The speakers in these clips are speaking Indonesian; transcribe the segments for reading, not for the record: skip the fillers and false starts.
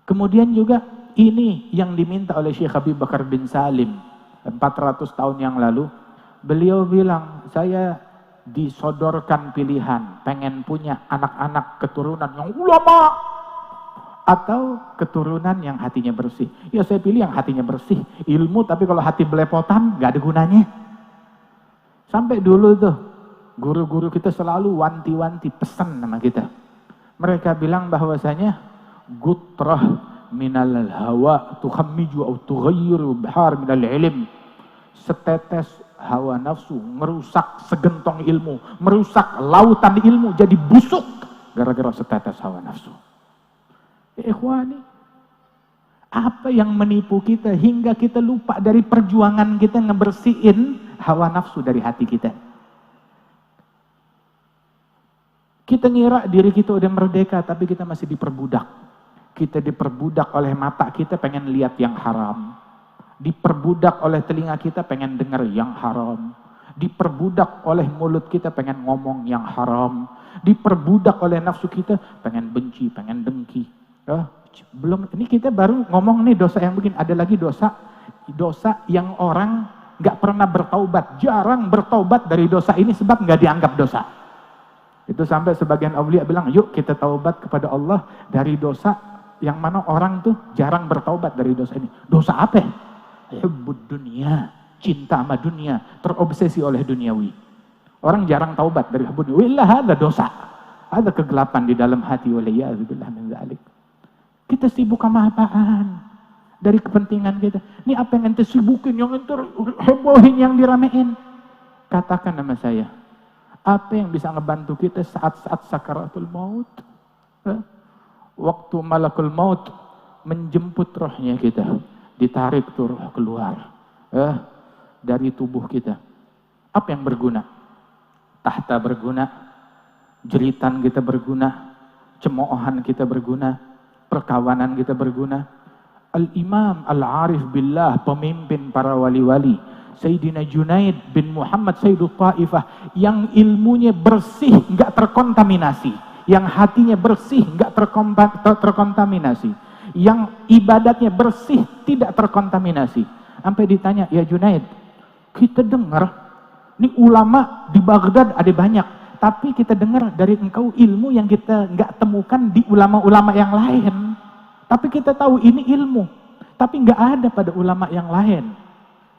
Kemudian juga ini yang diminta oleh Syekh Habib Bakar bin Salim 400 tahun yang lalu. Beliau bilang, saya disodorkan pilihan, pengen punya anak-anak keturunan yang ulama atau keturunan yang hatinya bersih. Ya saya pilih yang hatinya bersih, ilmu, tapi kalau hati belepotan gak ada gunanya. Sampai dulu tuh guru-guru kita selalu wanti-wanti pesan sama kita. Mereka bilang bahwasanya gutrah minal hawa tukhammiju au tughayyiru bihar minal ilm. Setetes hawa nafsu merusak segentong ilmu, merusak lautan ilmu jadi busuk gara-gara setetes hawa nafsu. Ya ikhwani, apa yang menipu kita hingga kita lupa dari perjuangan kita ngebersihin hawa nafsu dari hati kita. Kita ngira diri kita udah merdeka, tapi kita masih diperbudak. Kita diperbudak oleh mata kita pengen lihat yang haram. Diperbudak oleh telinga kita pengen dengar yang haram. Diperbudak oleh mulut kita pengen ngomong yang haram. Diperbudak oleh nafsu kita pengen benci, pengen dengki. Belum, ini kita baru ngomong nih dosa yang begini. Ada lagi dosa yang orang gak pernah bertaubat, jarang bertaubat dari dosa ini sebab gak dianggap dosa. Itu sampai sebagian aulia bilang, yuk kita taubat kepada Allah dari dosa yang mana orang tuh jarang bertaubat dari dosa ini. Dosa apa? Hubbud dunia, cinta sama dunia, terobsesi oleh duniawi. Orang jarang taubat dari hubbud dunia. Willah ada dosa, ada kegelapan di dalam hati. Waliyadzubillah min dzalik. Kita sibuk sama apaan? Dari kepentingan kita. Ini apa yang ente sibukin, yang ente hebohin, yang diramein. Katakan nama saya, apa yang bisa ngebantu kita saat-saat sakaratul maut? Waktu malakul maut menjemput rohnya kita, ditarik tuh roh keluar dari tubuh kita. Apa yang berguna? Tahta berguna, jeritan kita berguna, cemoohan kita berguna, perkawanan kita berguna. Al-Imam Al-Arif Billah, pemimpin para wali-wali, Sayyidina Junaid bin Muhammad Sayyidul Ta'ifah, yang ilmunya bersih, enggak terkontaminasi, yang hatinya bersih, enggak terkontaminasi, yang ibadatnya bersih, tidak terkontaminasi. Sampai ditanya, ya Junaid, kita dengar ini ulama di Baghdad ada banyak, tapi kita dengar dari engkau ilmu yang kita enggak temukan di ulama-ulama yang lain. Tapi kita tahu ini ilmu, tapi enggak ada pada ulama yang lain.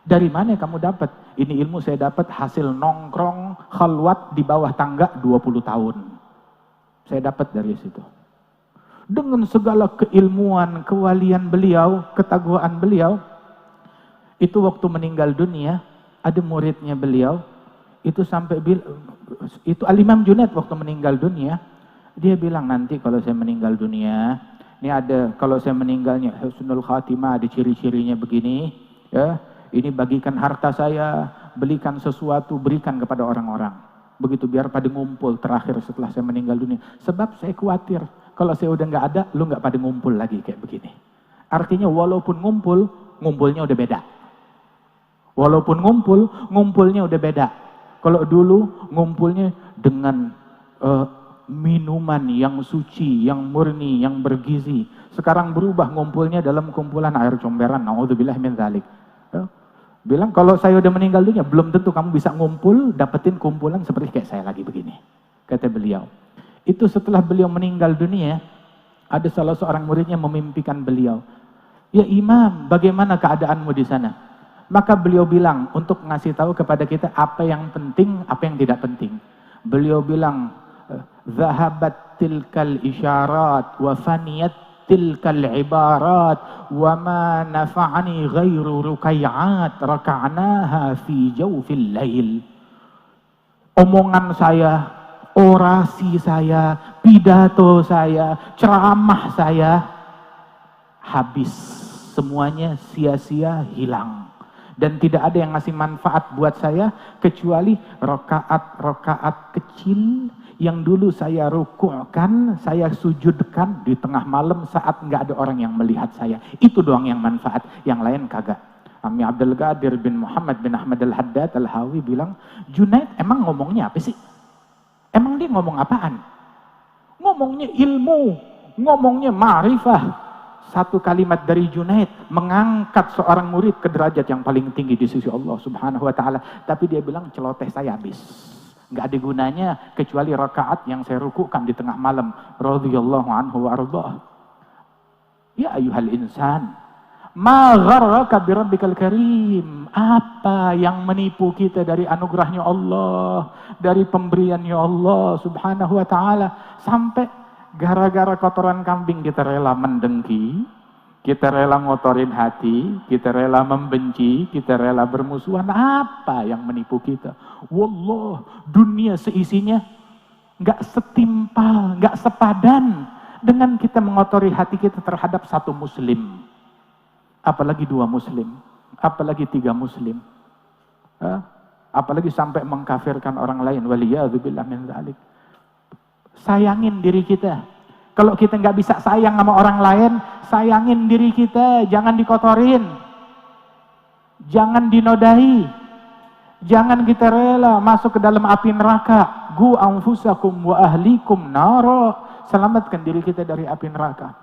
Dari mana kamu dapat? Ini ilmu saya dapat hasil nongkrong khalwat di bawah tangga 20 tahun. Saya dapat dari situ. Dengan segala keilmuan, kewalian beliau, ketakwaan beliau, itu waktu meninggal dunia, ada muridnya beliau, itu sampai itu Al-Imam Junaid waktu meninggal dunia, dia bilang, nanti kalau saya meninggal dunia, ini ada, kalau saya meninggalnya husnul khatimah, ada ciri-cirinya begini, ya. Ini bagikan harta saya, belikan sesuatu, berikan kepada orang-orang. Begitu biar pada ngumpul terakhir setelah saya meninggal dunia. Sebab saya khawatir, kalau saya udah nggak ada, lu nggak pada ngumpul lagi kayak begini. Artinya walaupun ngumpul, ngumpulnya udah beda. Walaupun ngumpul, ngumpulnya udah beda. Kalau dulu ngumpulnya dengan minuman yang suci, yang murni, yang bergizi. Sekarang berubah ngumpulnya dalam kumpulan air comberan. Naudzubillah min dzalik. Bilang kalau saya udah meninggal dunia, belum tentu kamu bisa ngumpul, dapetin kumpulan seperti kayak saya lagi begini. Kata beliau. Itu setelah beliau meninggal dunia, ada salah seorang muridnya memimpikan beliau. Ya Imam, bagaimana keadaanmu di sana? Maka beliau bilang untuk ngasih tahu kepada kita apa yang penting, apa yang tidak penting. Beliau bilang, zahabat tilkal isyarat wa faniyat tilkal ibarat wa ma nafa'ani ghairu rukai'at raka'naha fi jawfil lail. Omongan saya, orasi saya, pidato saya, ceramah saya habis, semuanya sia-sia, hilang. Dan tidak ada yang ngasih manfaat buat saya kecuali rokaat-rokaat kecil yang dulu saya rukukkan, saya sujudkan di tengah malam saat nggak ada orang yang melihat saya. Itu doang yang manfaat, yang lain kagak. Ami Abdul Qadir bin Muhammad bin Ahmad al-Haddad al-Hawi bilang, Junaid emang ngomongnya apa sih? Emang dia ngomong apaan? Ngomongnya ilmu, ngomongnya ma'rifah. Satu kalimat dari Junaid mengangkat seorang murid ke derajat yang paling tinggi di sisi Allah Subhanahu wa taala. Tapi dia bilang celoteh saya habis. Enggak ada gunanya kecuali rakaat yang saya rukukan di tengah malam. Radhiyallahu anhu wa ardhah. Ya ayyuhal insan, ma gharraka bi rabbikal karim. Apa yang menipu kita dari anugerahnya Allah, dari pemberiannya Allah Subhanahu wa taala, sampai gara-gara kotoran kambing kita rela mendengki, kita rela ngotorin hati, kita rela membenci, kita rela bermusuhan. Apa yang menipu kita? Wallah, dunia seisinya nggak setimpal, nggak sepadan dengan kita mengotori hati kita terhadap satu muslim. Apalagi 2 muslim, apalagi 3 muslim. Apalagi sampai mengkafirkan orang lain. Waliyadzubillah min dzalik. Sayangin diri kita. Kalau kita nggak bisa sayang sama orang lain, sayangin diri kita. Jangan dikotorin, jangan dinodai, jangan kita rela masuk ke dalam api neraka. Gu anfusakum wa ahlikum naro. Selamatkan diri kita dari api neraka.